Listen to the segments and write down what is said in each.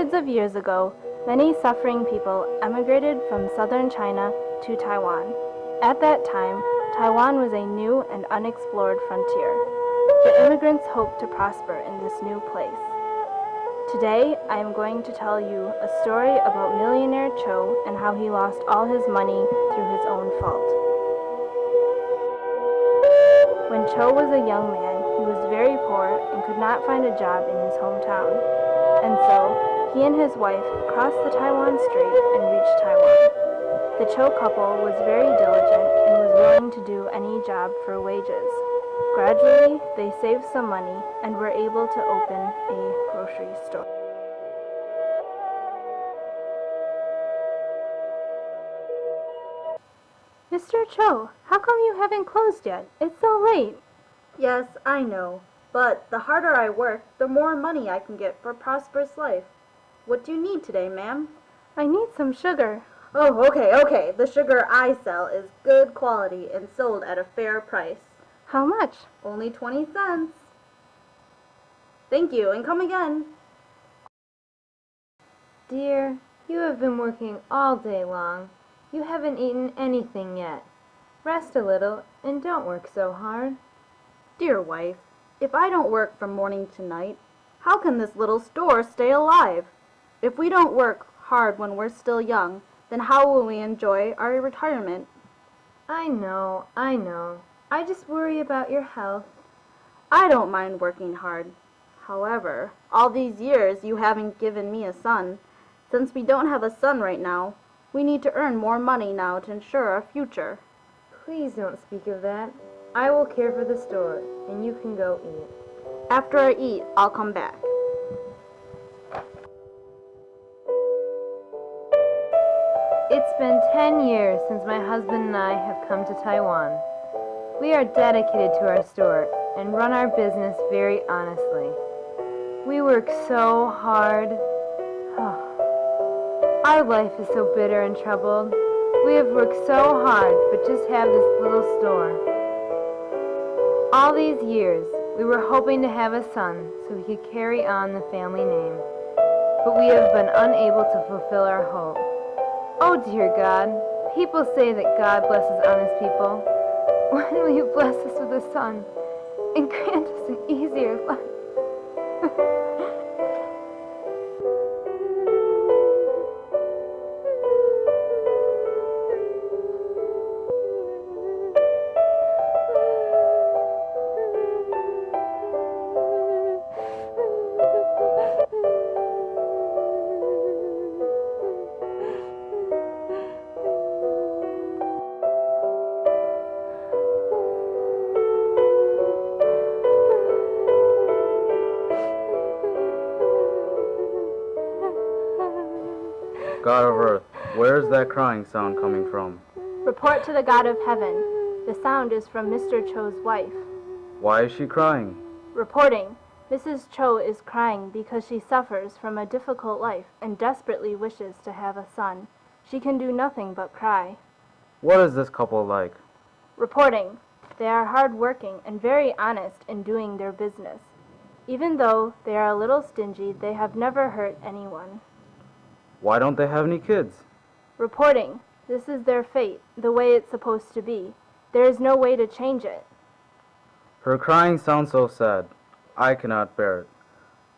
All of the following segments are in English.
Hundreds of years ago, many suffering people emigrated from southern China to Taiwan. At that time, Taiwan was a new and unexplored frontier. The immigrants hoped to prosper in this new place. Today, I am going to tell you a story about millionaire Chou and how he lost all his money through his own fault. When Chou was a young man, he was very poor and could not find a job in his hometown. And so, he and his wife crossed the Taiwan Strait and reached Taiwan. The Chou couple was very diligent and was willing to do any job for wages. Gradually, they saved some money and were able to open a grocery store. Mr. Chou, how come you haven't closed yet? It's so late. Yes, I know, but the harder I work, the more money I can get for a prosperous life. What do you need today, ma'am? I need some sugar. Oh, okay. The sugar I sell is good quality and sold at a fair price. How much? Only 20 cents. Thank you, and come again. Dear, you have been working all day long. You haven't eaten anything yet. Rest a little and don't work so hard. Dear wife, if I don't work from morning to night, how can this little store stay alive? If we don't work hard when we're still young, then how will we enjoy our retirement? I know. I just worry about your health. I don't mind working hard. However, all these years you haven't given me a son. Since we don't have a son right now, we need to earn more money now to ensure our future. Please don't speak of that. I will care for the store, and you can go eat. After I eat, I'll come back. It's been 10 years since my husband and I have come to Taiwan. We are dedicated to our store and run our business very honestly. We work so hard. Our life is so bitter and troubled. We have worked so hard, but just have this little store. All these years, we were hoping to have a son so we could carry on the family name, but we have been unable to fulfill our hope. Oh dear God, people say that God blesses honest people. When will you bless us with a son and grant us an easier life? God of earth, where is that crying sound coming from? Report to the God of heaven. The sound is from Mr. Chou's wife. Why is she crying? Reporting. Mrs. Chou is crying because she suffers from a difficult life and desperately wishes to have a son. She can do nothing but cry. What is this couple like? Reporting. They are hard-working and very honest in doing their business. Even though they are a little stingy, they have never hurt anyone. Why don't they have any kids? Reporting. This is their fate, the way it's supposed to be. There is no way to change it. Her crying sounds so sad. I cannot bear it.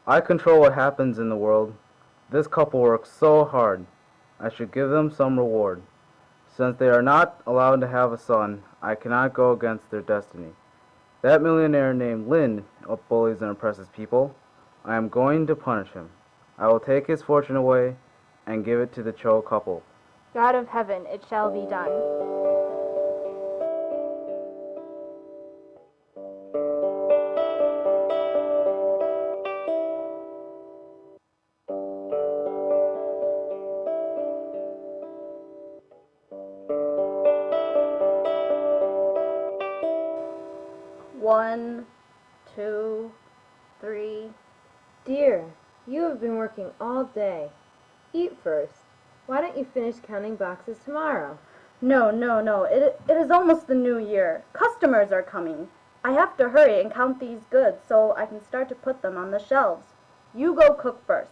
I control what happens in the world. This couple works so hard. I should give them some reward. Since they are not allowed to have a son, I cannot go against their destiny. That millionaire named Lin bullies and oppresses people. I am going to punish him. I will take his fortune away and give it to the Chou couple. God of heaven, it shall be done. One, 2, 3. Dear, you have been working all day. Eat first. Why don't you finish counting boxes tomorrow? No. It is almost the new year. Customers are coming. I have to hurry and count these goods so I can start to put them on the shelves. You go cook first.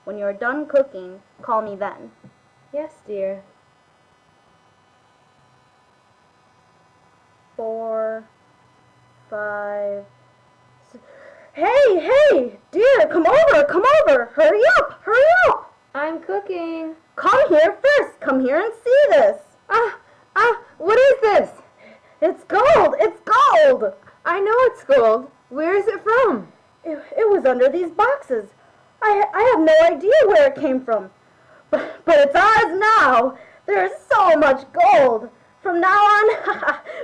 When you're done cooking, call me then. Yes, dear. 4, 5, 6. Hey, dear, come over. Hurry up. I'm cooking. Come here first. Come here and see this. What is this? It's gold. I know it's gold. Where is it from? It was under these boxes. I have no idea where it came from. But it's ours now. There's so much gold. From now on,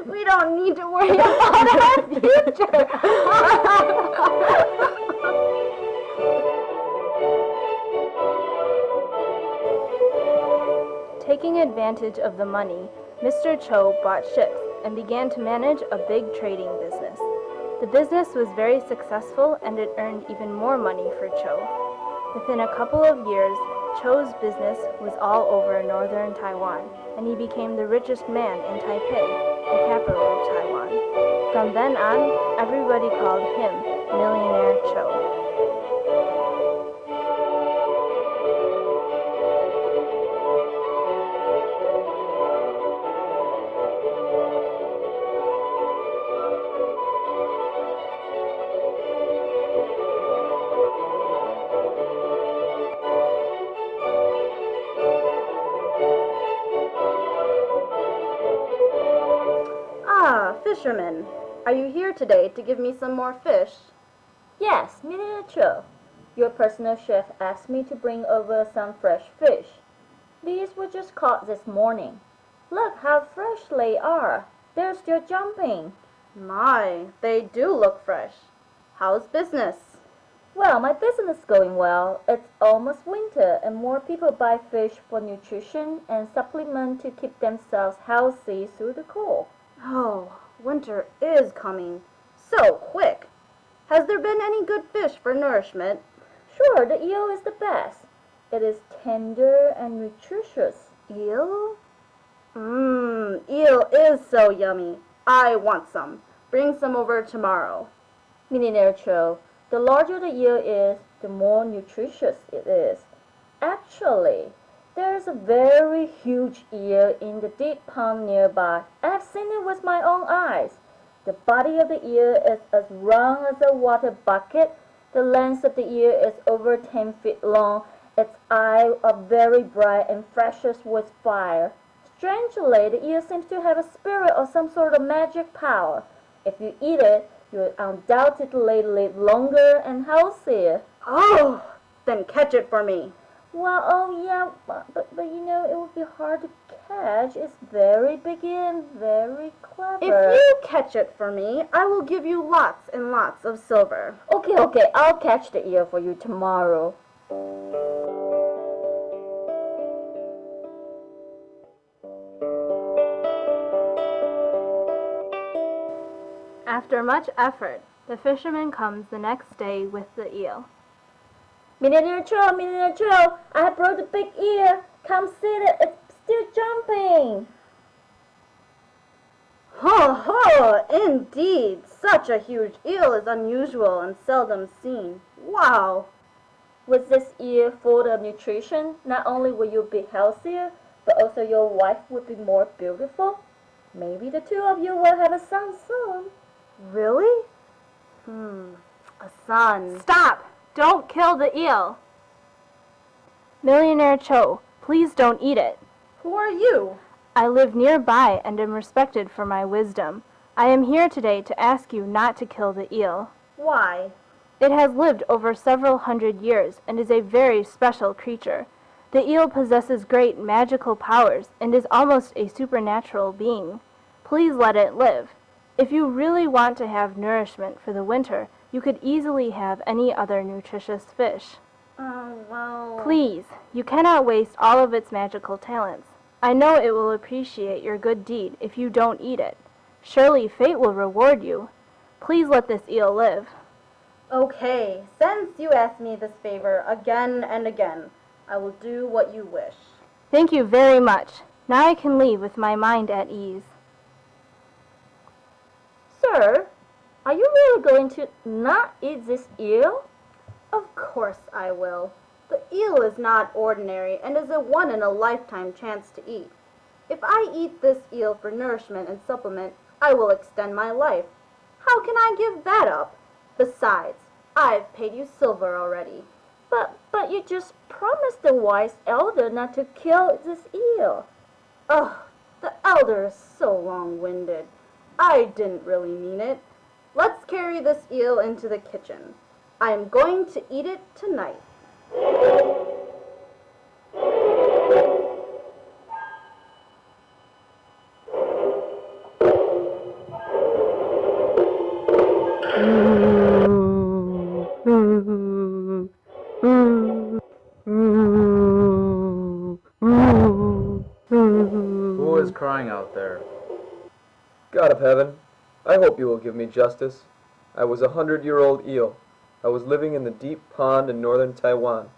we don't need to worry about our future. Taking advantage of the money, Mr. Chou bought ships and began to manage a big trading business. The business was very successful and it earned even more money for Chou. Within a couple of years, Chou's business was all over northern Taiwan, and he became the richest man in Taipei, the capital of Taiwan. From then on, everybody called him Millionaire Chou. Fisherman, are you here today to give me some more fish? Yes, Millionaire Chou. Your personal chef asked me to bring over some fresh fish. These were just caught this morning. Look how fresh they are. They're still jumping. My, they do look fresh. How's business? Well, my business is going well. It's almost winter and more people buy fish for nutrition and supplement to keep themselves healthy through the cold. Oh, winter is coming. So quick. Has there been any good fish for nourishment? Sure, the eel is the best. It is tender and nutritious. Eel? Eel is so yummy. I want some. Bring some over tomorrow. Millionaire Chou, the larger the eel is, the more nutritious it is. Actually, there's a very huge eel in the deep pond nearby. I've seen it with my own eyes. The body of the eel is as round as a water bucket. The length of the eel is over 10 feet long. Its eyes are very bright and fresh as with fire. Strangely, the eel seems to have a spirit or some sort of magic power. If you eat it, you will undoubtedly live longer and healthier. Oh, then catch it for me. Well, oh yeah, but you know, it would be hard to catch. It's very big and very clever. If you catch it for me, I will give you lots and lots of silver. Okay, I'll catch the eel for you tomorrow. After much effort, the fisherman comes the next day with the eel. Millionaire Chou, I brought the big eel. Come see it, it's still jumping. Ho, indeed. Such a huge eel is unusual and seldom seen. Wow. With this eel full of nutrition, not only will you be healthier, but also your wife will be more beautiful. Maybe the two of you will have a son soon. Really? A son. Stop! Don't kill the eel! Millionaire Chou, please don't eat it. Who are you? I live nearby and am respected for my wisdom. I am here today to ask you not to kill the eel. Why? It has lived over several hundred years and is a very special creature. The eel possesses great magical powers and is almost a supernatural being. Please let it live. If you really want to have nourishment for the winter, you could easily have any other nutritious fish. Well... Please, you cannot waste all of its magical talents. I know it will appreciate your good deed if you don't eat it. Surely fate will reward you. Please let this eel live. Okay, since you asked me this favor again and again, I will do what you wish. Thank you very much. Now I can leave with my mind at ease. Sir, are you really going to not eat this eel? Of course I will. The eel is not ordinary and is a one-in-a-lifetime chance to eat. If I eat this eel for nourishment and supplement, I will extend my life. How can I give that up? Besides, I've paid you silver already. But you just promised the wise elder not to kill this eel. Ugh, the elder is so long-winded. I didn't really mean it. Let's carry this eel into the kitchen. I am going to eat it tonight. Who is crying out there? God of heaven, I hope you will give me justice. I was a 100-year-old eel. I was living in the deep pond in northern Taiwan.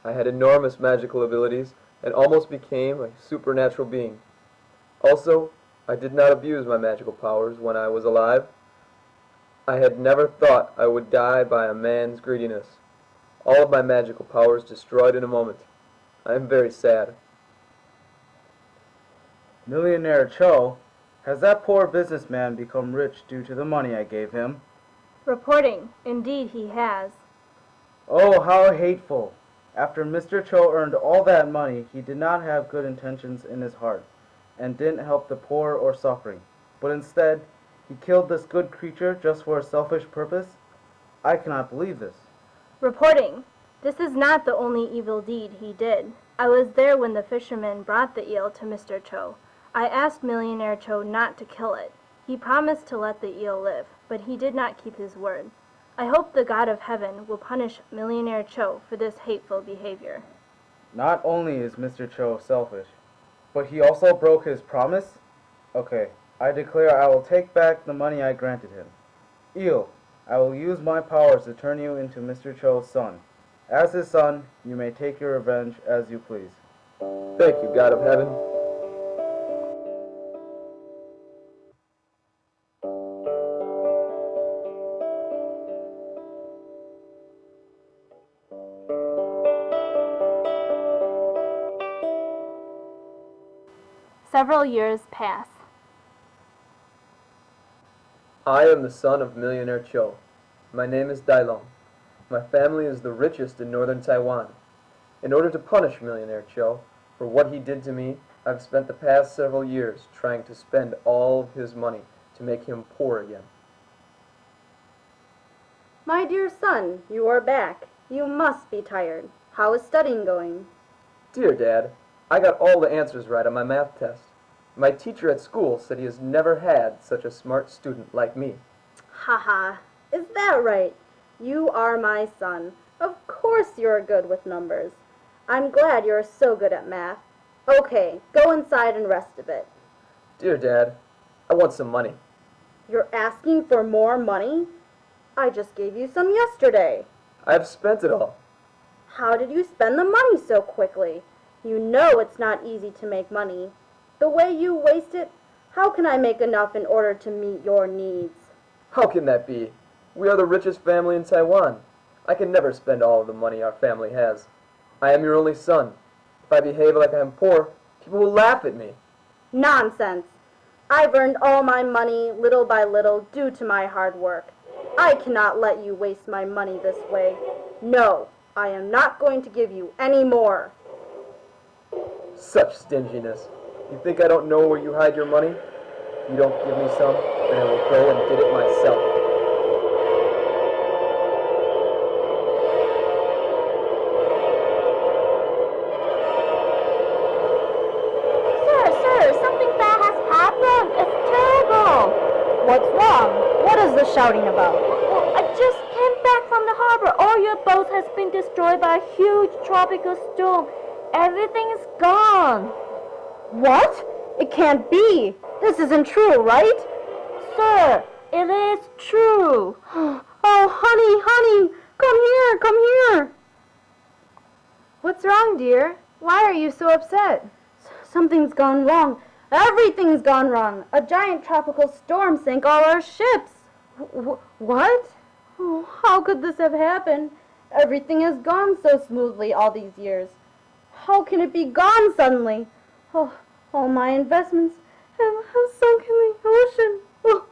I had enormous magical abilities and almost became a supernatural being. Also, I did not abuse my magical powers when I was alive. I had never thought I would die by a man's greediness. All of my magical powers destroyed in a moment. I am very sad. Millionaire Chou, has that poor businessman become rich due to the money I gave him? Reporting. Indeed, he has. Oh, how hateful! After Mr. Chou earned all that money, he did not have good intentions in his heart, and didn't help the poor or suffering, but instead, he killed this good creature just for a selfish purpose? I cannot believe this. Reporting. This is not the only evil deed he did. I was there when the fisherman brought the eel to Mr. Chou. I asked Millionaire Chou not to kill it. He promised to let the eel live, but he did not keep his word. I hope the God of heaven will punish Millionaire Chou for this hateful behavior. Not only is Mr. Chou selfish, but he also broke his promise? Okay, I declare I will take back the money I granted him. Eel, I will use my powers to turn you into Mr. Chou's son. As his son, you may take your revenge as you please. Thank you, God of heaven. Several years pass. I am the son of Millionaire Chou. My name is Dailong. My family is the richest in northern Taiwan. In order to punish Millionaire Chou for what he did to me, I've spent the past several years trying to spend all of his money to make him poor again. My dear son, you are back. You must be tired. How is studying going? Dear Dad, I got all the answers right on my math test. My teacher at school said he has never had such a smart student like me. Haha, is that right? You are my son. Of course you're good with numbers. I'm glad you're so good at math. Okay, go inside and rest a bit. Dear Dad, I want some money. You're asking for more money? I just gave you some yesterday. I've spent it all. How did you spend the money so quickly? You know it's not easy to make money. The way you waste it, how can I make enough in order to meet your needs? How can that be? We are the richest family in Taiwan. I can never spend all of the money our family has. I am your only son. If I behave like I am poor, people will laugh at me. Nonsense. I've earned all my money little by little due to my hard work. I cannot let you waste my money this way. No, I am not going to give you any more. Such stinginess. You think I don't know where you hide your money? If you don't give me some, then I will go and get it myself. Sir, something bad has happened. It's terrible. What's wrong? What is the shouting about? Well, I just came back from the harbor. All your boats has been destroyed by a huge tropical storm. Everything is gone. What? It can't be. This isn't true, right? Sir, it is true. Oh, honey, come here. What's wrong, dear? Why are you so upset? Something's gone wrong. Everything's gone wrong. A giant tropical storm sank all our ships. What? Oh, how could this have happened? Everything has gone so smoothly all these years. How can it be gone suddenly? Oh, all my investments have sunk in the ocean. Oh.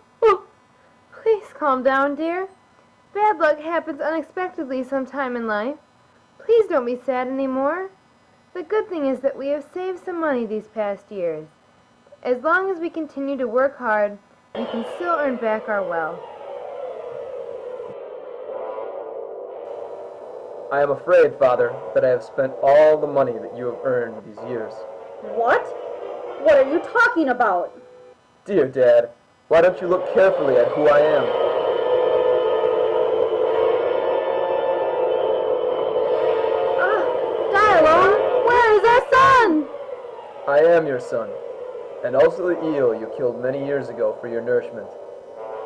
Please calm down, dear. Bad luck happens unexpectedly sometime in life. Please don't be sad anymore. The good thing is that we have saved some money these past years. As long as we continue to work hard, we can still earn back our wealth. I am afraid, Father, that I have spent all the money that you have earned these years. What? What are you talking about? Dear Dad, why don't you look carefully at who I am? Dialogue, where is our son? I am your son, and also the eel you killed many years ago for your nourishment.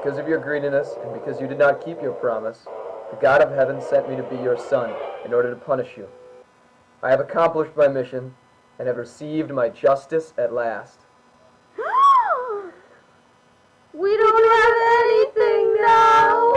Because of your greediness, and because you did not keep your promise, the God of heaven sent me to be your son in order to punish you. I have accomplished my mission, and have received my justice at last. We don't have anything now.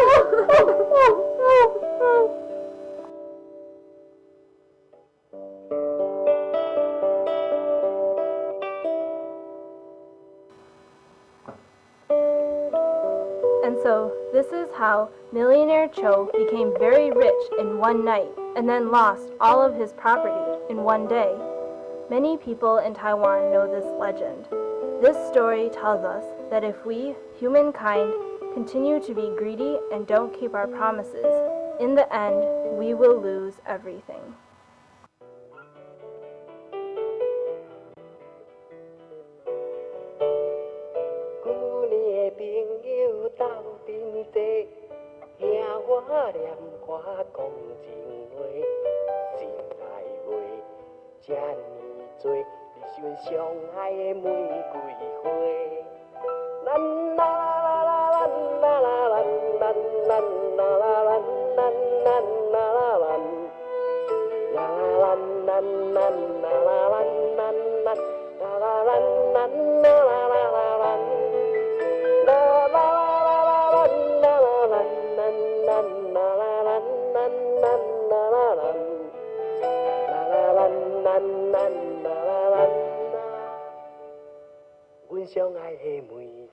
And so, this is how Millionaire Chou became very rich in one night and then lost all of his property in one day. Many people in Taiwan know this legend. This story tells us that if we, humankind, continue to be greedy and don't keep our promises, in the end, we will lose everything.阮相爱的妹。